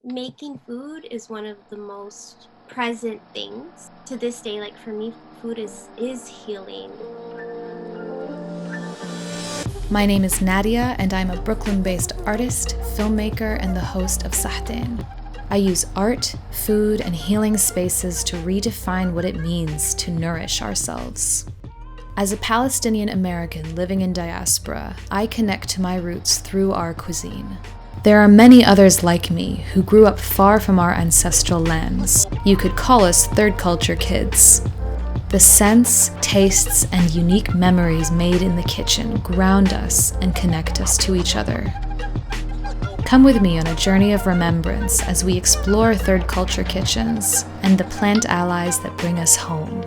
Making food is one of the most present things to this day. Like for me, food is healing. My name is Nadia, and I'm a Brooklyn-based artist, filmmaker, and the host of Sahtain. I use art, food, and healing spaces to redefine what it means to nourish ourselves. As a Palestinian American living in diaspora, I connect to my roots through our cuisine. There are many others like me who grew up far from our ancestral lands. You could call us third culture kids. The scents, tastes, and unique memories made in the kitchen ground us and connect us to each other. Come with me on a journey of remembrance as we explore third culture kitchens and the plant allies that bring us home.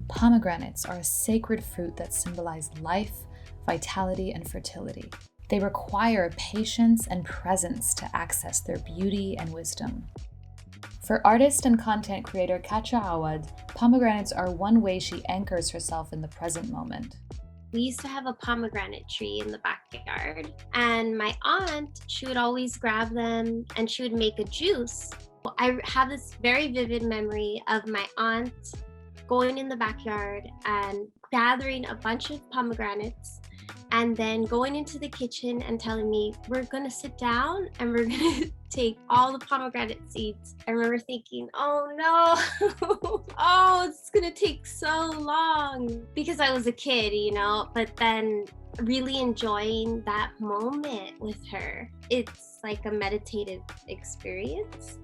Pomegranates are a sacred fruit that symbolize life, vitality, and fertility. They require patience and presence to access their beauty and wisdom. For artist and content creator Katra Awad, pomegranates are one way she anchors herself in the present moment. We used to have a pomegranate tree in the backyard, and my aunt, she would always grab them and she would make a juice. I have this very vivid memory of my aunt going in the backyard and gathering a bunch of pomegranates and then going into the kitchen and telling me, we're gonna sit down and we're gonna take all the pomegranate seeds. I remember thinking, oh no, oh, it's gonna take so long because I was a kid, but then really enjoying that moment with her. It's like a meditative experience.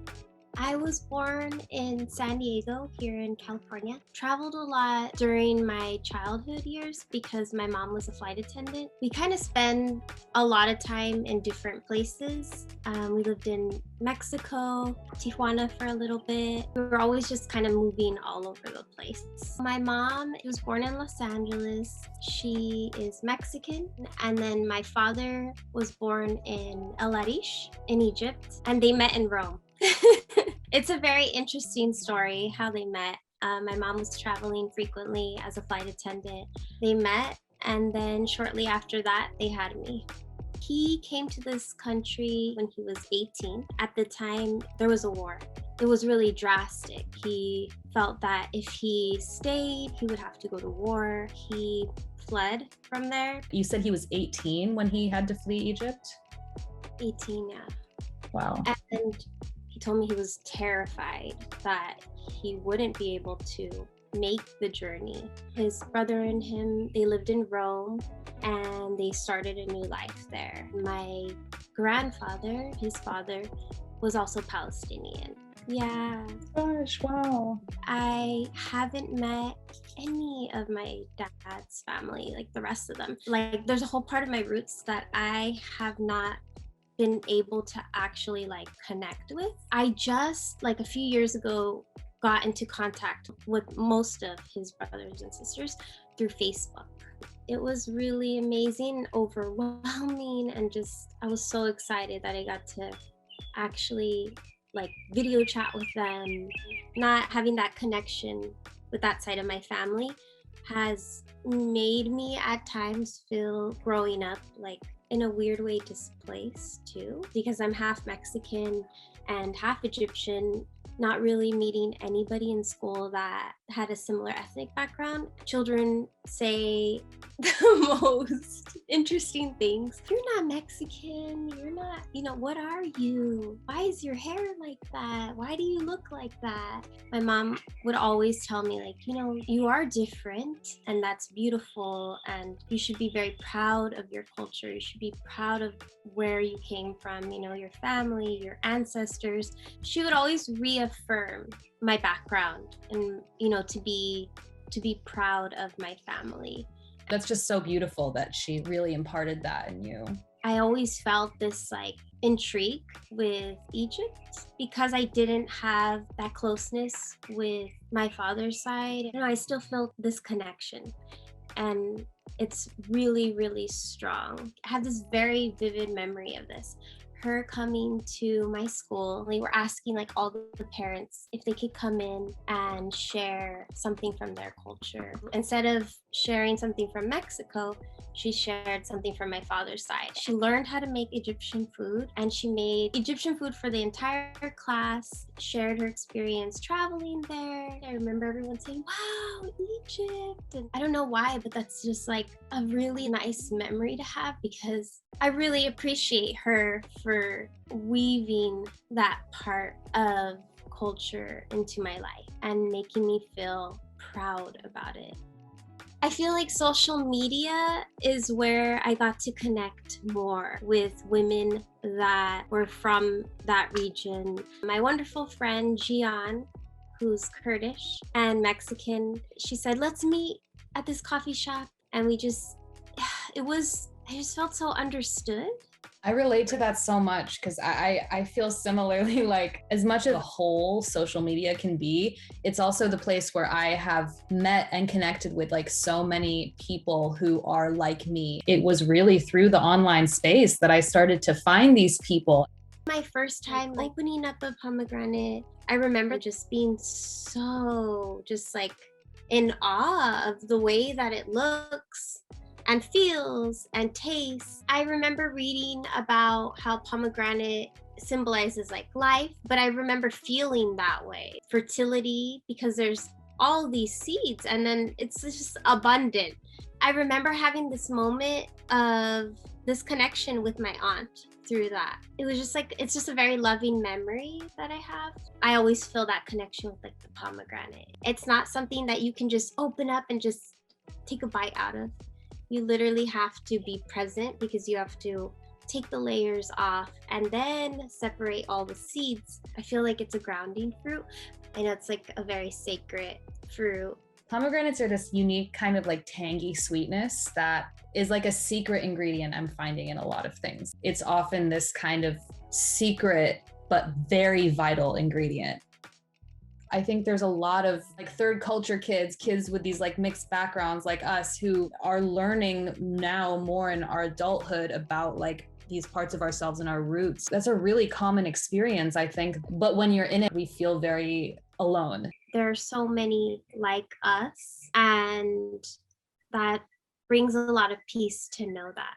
I was born in San Diego, here in California. Traveled a lot during my childhood years because my mom was a flight attendant. We kind of spend a lot of time in different places. We lived in Mexico, Tijuana for a little bit. We were always just kind of moving all over the place. My mom was born in Los Angeles. She is Mexican. And then my father was born in El Arish in Egypt, and they met in Rome. It's a very interesting story how they met. My mom was traveling frequently as a flight attendant. They met, and then shortly after that, they had me. He came to this country when he was 18. At the time, there was a war. It was really drastic. He felt that if he stayed, he would have to go to war. He fled from there. You said he was 18 when he had to flee Egypt? 18, yeah. Wow. And he told me he was terrified that he wouldn't be able to make the journey. His brother and him, they lived in Rome and they started a new life there. My grandfather, his father, was also Palestinian. Yeah. Gosh, wow. I haven't met any of my dad's family, like the rest of them. Like there's a whole part of my roots that I have not been able to actually connect with. I just a few years ago got into contact with most of his brothers and sisters through Facebook. It was really amazing, overwhelming, and just I was so excited that I got to actually video chat with them. Not having that connection with that side of my family has made me at times feel growing up in a weird way displaced too, because I'm half Mexican and half Egyptian, not really meeting anybody in school that had a similar ethnic background. Children say the most interesting things. You're not Mexican, you're not, what are you? Why is your hair like that? Why do you look like that? My mom would always tell me you are different and that's beautiful and you should be very proud of your culture. You should be proud of where you came from, your family, your ancestors. She would always reaffirm my background and to be proud of my family. That's just so beautiful that she really imparted that in you. I always felt this intrigue with Egypt because I didn't have that closeness with my father's side. I still felt this connection, and it's really, really strong. I have this very vivid memory of this. Her coming to my school, they were asking all the parents if they could come in and share something from their culture. Instead of sharing something from Mexico, she shared something from my father's side. She learned how to make Egyptian food, and she made Egyptian food for the entire class, shared her experience traveling there. I remember everyone saying, wow, Egypt. And I don't know why, but that's just like a really nice memory to have, because I really appreciate her for weaving that part of culture into my life and making me feel proud about it. I feel like social media is where I got to connect more with women that were from that region. My wonderful friend Gian, who's Kurdish and Mexican, she said, let's meet at this coffee shop. And I just felt so understood. I relate to that so much because I feel similarly, like as much as a whole social media can be, it's also the place where I have met and connected with like so many people who are like me. It was really through the online space that I started to find these people. My first time opening up a pomegranate, I remember just being so just like in awe of the way that it looks and feels and tastes. I remember reading about how pomegranate symbolizes like life, but I remember feeling that way. Fertility, because there's all these seeds and then it's just abundant. I remember having this moment of this connection with my aunt through that. It was just like, it's just a very loving memory that I have. I always feel that connection with like the pomegranate. It's not something that you can just open up and just take a bite out of. You literally have to be present because you have to take the layers off and then separate all the seeds. I feel like it's a grounding fruit. I know it's like a very sacred fruit. Pomegranates are this unique kind of like tangy sweetness that is like a secret ingredient I'm finding in a lot of things. It's often this kind of secret but very vital ingredient. I think there's a lot of like third culture kids with these like mixed backgrounds like us who are learning now more in our adulthood about like these parts of ourselves and our roots. That's a really common experience, I think. But when you're in it, we feel very alone. There are so many like us, and that brings a lot of peace to know that.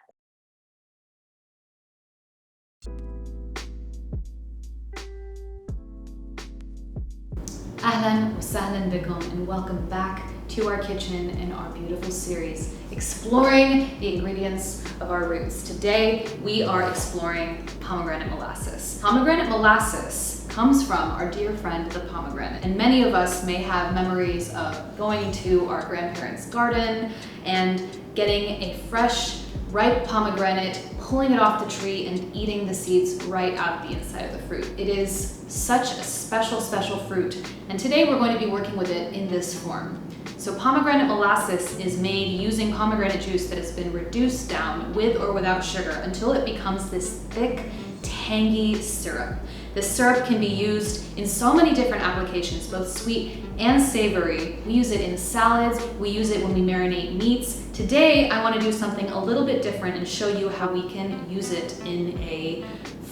Ahlan wa sahlan bikum, and welcome back to our kitchen and our beautiful series exploring the ingredients of our roots. Today we are exploring pomegranate molasses. Pomegranate molasses comes from our dear friend the pomegranate, and many of us may have memories of going to our grandparents' garden and getting a fresh ripe pomegranate, pulling it off the tree and eating the seeds right out of the inside of the fruit. It is such a special, special fruit. And today we're going to be working with it in this form. So pomegranate molasses is made using pomegranate juice that has been reduced down with or without sugar until it becomes this thick, tangy syrup. This syrup can be used in so many different applications, both sweet and savory. We use it in salads, we use it when we marinate meats. Today, I want to do something a little bit different and show you how we can use it in a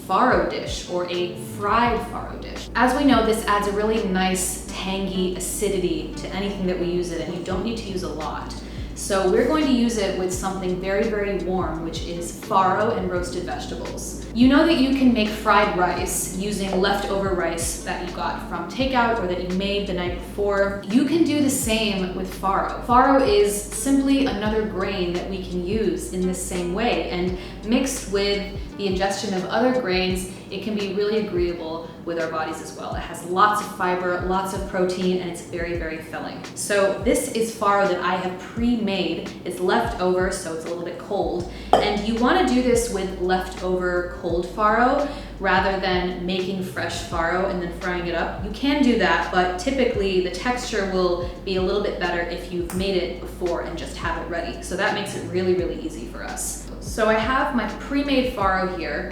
farro dish or a fried farro dish. As we know, this adds a really nice tangy acidity to anything that we use it, and you don't need to use a lot. So we're going to use it with something very, very warm, which is farro and roasted vegetables. You know that you can make fried rice using leftover rice that you got from takeout or that you made the night before. You can do the same with farro. Farro is simply another grain that we can use in this same way, and mixed with the ingestion of other grains, it can be really agreeable with our bodies as well. It has lots of fiber, lots of protein, and it's very, very filling. So this is farro that I have pre-made. It's leftover, so it's a little bit cold. And you want to do this with leftover cold farro rather than making fresh farro and then frying it up. You can do that, but typically the texture will be a little bit better if you've made it before and just have it ready. So that makes it really, really easy for us. So I have my pre-made farro here.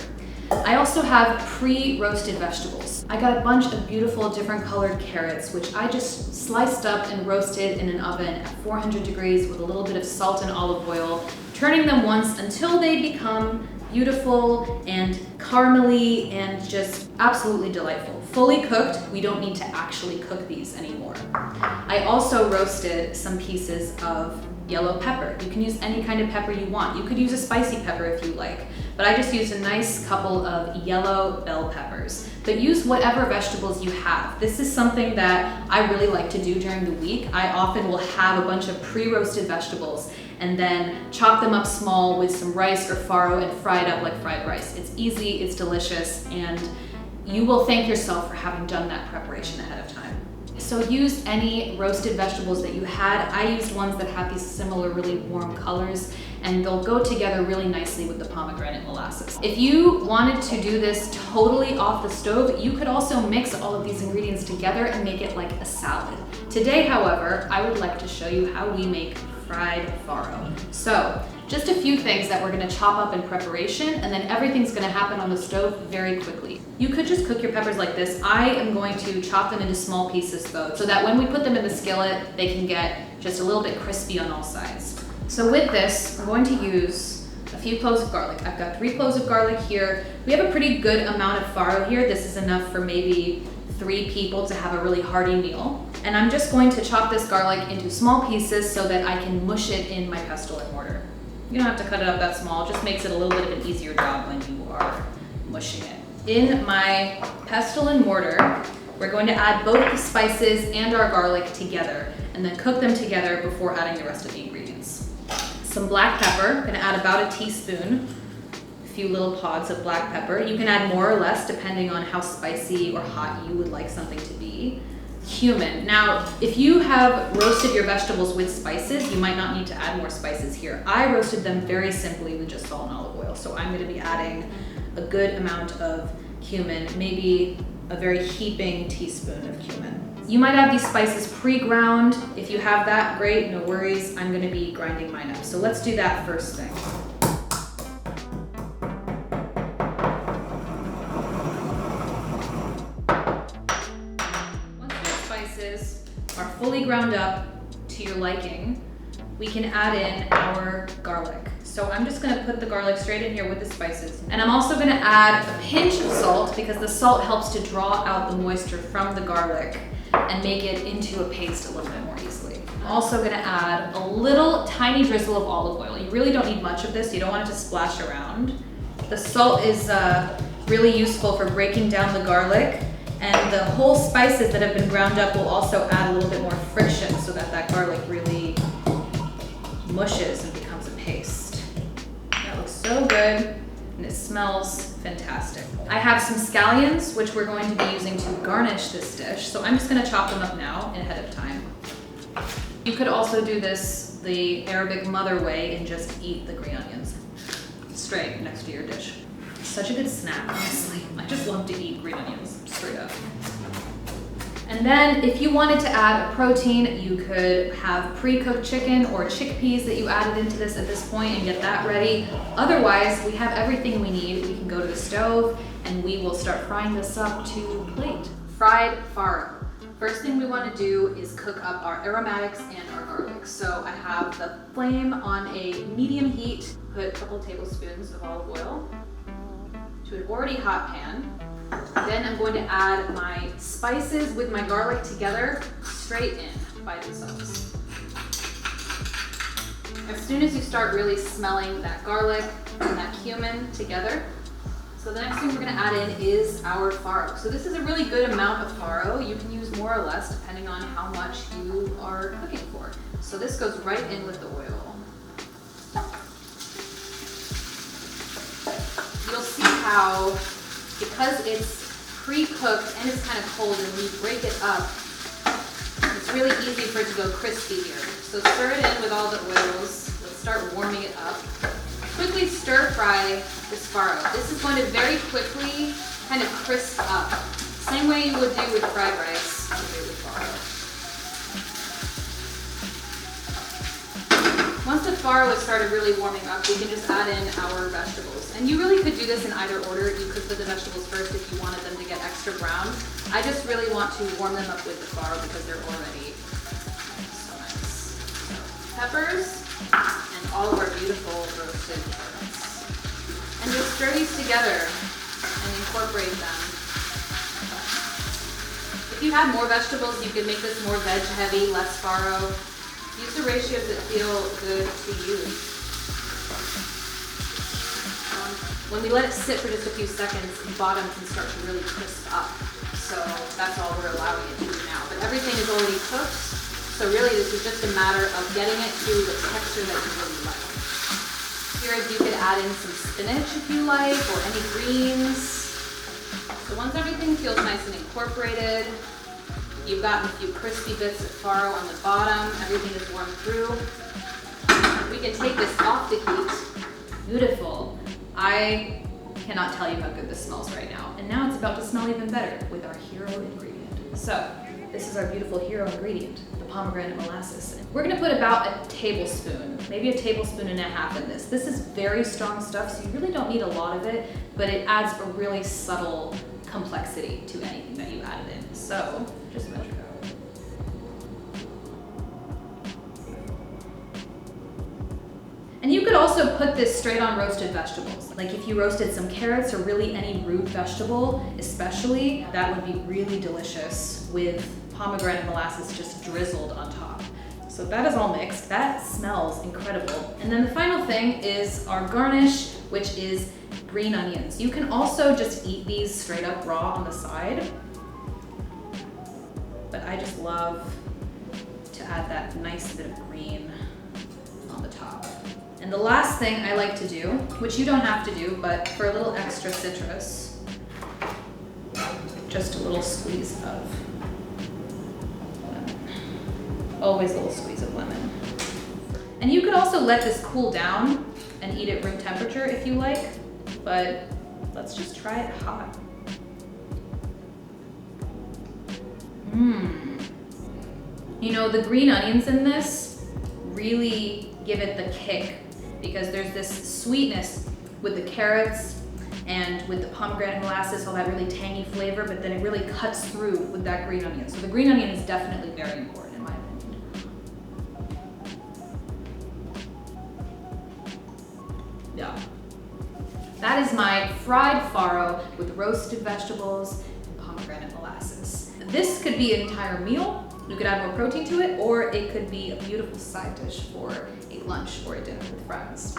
I also have pre-roasted vegetables. I got a bunch of beautiful different colored carrots, which I just sliced up and roasted in an oven at 400 degrees with a little bit of salt and olive oil, turning them once until they become beautiful and caramely and just absolutely delightful. Fully cooked, we don't need to actually cook these anymore. I also roasted some pieces of yellow pepper. You can use any kind of pepper you want. You could use a spicy pepper if you like, but I just used a nice couple of yellow bell peppers. But use whatever vegetables you have. This is something that I really like to do during the week. I often will have a bunch of pre-roasted vegetables and then chop them up small with some rice or farro and fry it up like fried rice. It's easy, it's delicious, and you will thank yourself for having done that preparation ahead of time. So use any roasted vegetables that you had. I used ones that have these similar really warm colors, and they'll go together really nicely with the pomegranate molasses. If you wanted to do this totally off the stove, you could also mix all of these ingredients together and make it like a salad. Today, however, I would like to show you how we make fried farro. So, just a few things that we're gonna chop up in preparation, and then everything's gonna happen on the stove very quickly. You could just cook your peppers like this. I am going to chop them into small pieces though, so that when we put them in the skillet, they can get just a little bit crispy on all sides. So with this, we're going to use a few cloves of garlic. I've got 3 cloves of garlic here. We have a pretty good amount of farro here. This is enough for maybe 3 people to have a really hearty meal. And I'm just going to chop this garlic into small pieces so that I can mush it in my pestle and mortar. You don't have to cut it up that small, it just makes it a little bit of an easier job when you are mushing it. In my pestle and mortar, we're going to add both the spices and our garlic together and then cook them together before adding the rest of the ingredients. Some black pepper, I'm gonna add about a teaspoon, a few little pods of black pepper. You can add more or less depending on how spicy or hot you would like something to be. Cumin. Now, if you have roasted your vegetables with spices, you might not need to add more spices here. I roasted them very simply with just salt and olive oil, so I'm going to be adding a good amount of cumin, maybe a very heaping teaspoon of cumin. You might have these spices pre-ground. If you have that, great, no worries. I'm going to be grinding mine up. So let's do that first thing. Are fully ground up to your liking, we can add in our garlic. So I'm just gonna put the garlic straight in here with the spices. And I'm also gonna add a pinch of salt because the salt helps to draw out the moisture from the garlic and make it into a paste a little bit more easily. I'm also gonna add a little tiny drizzle of olive oil. You really don't need much of this. You don't want it to splash around. The salt is really useful for breaking down the garlic. And the whole spices that have been ground up will also add a little bit more friction so that that garlic really mushes and becomes a paste. That looks so good and it smells fantastic. I have some scallions, which we're going to be using to garnish this dish. So I'm just gonna chop them up now ahead of time. You could also do this the Arabic mother way and just eat the green onions straight next to your dish. Such a good snack, honestly. I just love to eat green onions, straight up. And then if you wanted to add a protein, you could have pre-cooked chicken or chickpeas that you added into this at this point and get that ready. Otherwise, we have everything we need. We can go to the stove and we will start frying this up to plate. Fried farro. First thing we want to do is cook up our aromatics and our garlic. So I have the flame on a medium heat, put a couple tablespoons of olive oil to an already hot pan. Then I'm going to add my spices with my garlic together straight in by themselves. As soon as you start really smelling that garlic and that cumin together, so the next thing we're going to add in is our farro. So this is a really good amount of farro. You can use more or less depending on how much you are cooking for. So this goes right in with the oil. You'll see how, because it's pre-cooked and it's kind of cold and when you break it up, it's really easy for it to go crispy here. So stir it in with all the oils. Let's start warming it up. Quickly stir fry this farro. This is going to very quickly kind of crisp up. Same way you would do with fried rice, you do with farro. Once the farro has started really warming up, we can just add in our vegetables. And you really could do this in either order. You could put the vegetables first if you wanted them to get extra brown. I just really want to warm them up with the farro because they're already so nice. So, peppers and all of our beautiful roasted carrots. And just stir these together and incorporate them. If you had more vegetables, you could make this more veg heavy, less farro. Use the ratios that feel good to you. When we let it sit for just a few seconds, the bottom can start to really crisp up. So that's all we're allowing it to do now. But everything is already cooked. So really this is just a matter of getting it to the texture that you really like. Here you could add in some spinach if you like, or any greens. So once everything feels nice and incorporated, you've gotten a few crispy bits of farro on the bottom, everything is warmed through. We can take this off the heat. Beautiful. I cannot tell you how good this smells right now. And now it's about to smell even better with our hero ingredient. So this is our beautiful hero ingredient, the pomegranate molasses. We're gonna put about a tablespoon, maybe a tablespoon and a half in this. This is very strong stuff, so you really don't need a lot of it, but it adds a really subtle complexity to anything that you added in. So just measure it out. And you could also put this straight on roasted vegetables. Like if you roasted some carrots or really any root vegetable, especially, that would be really delicious with pomegranate molasses just drizzled on top. So that is all mixed. That smells incredible. And then the final thing is our garnish, which is green onions. You can also just eat these straight up raw on the side, but I just love to add that nice bit of green on the top. And the last thing I like to do, which you don't have to do, but for a little extra citrus, just a little squeeze of lemon. Always a little squeeze of lemon. And you could also let this cool down and eat at room temperature if you like, but let's just try it hot. You know, the green onions in this really give it the kick, because there's this sweetness with the carrots and with the pomegranate molasses, all that really tangy flavor, but then it really cuts through with that green onion. So the green onion is definitely very important in my opinion. Yeah. That is my fried farro with roasted vegetables and pomegranate molasses. This could be an entire meal. You could add more protein to it, or it could be a beautiful side dish for a lunch or a dinner with friends.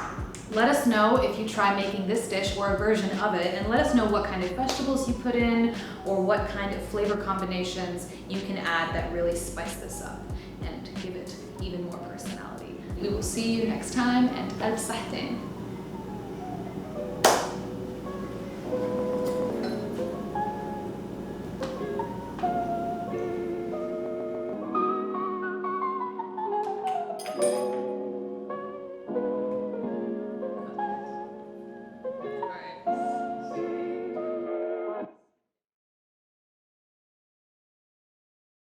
Let us know if you try making this dish or a version of it, and let us know what kind of vegetables you put in or what kind of flavor combinations you can add that really spice this up and give it even more personality. We will see you next time, and al-sahtin.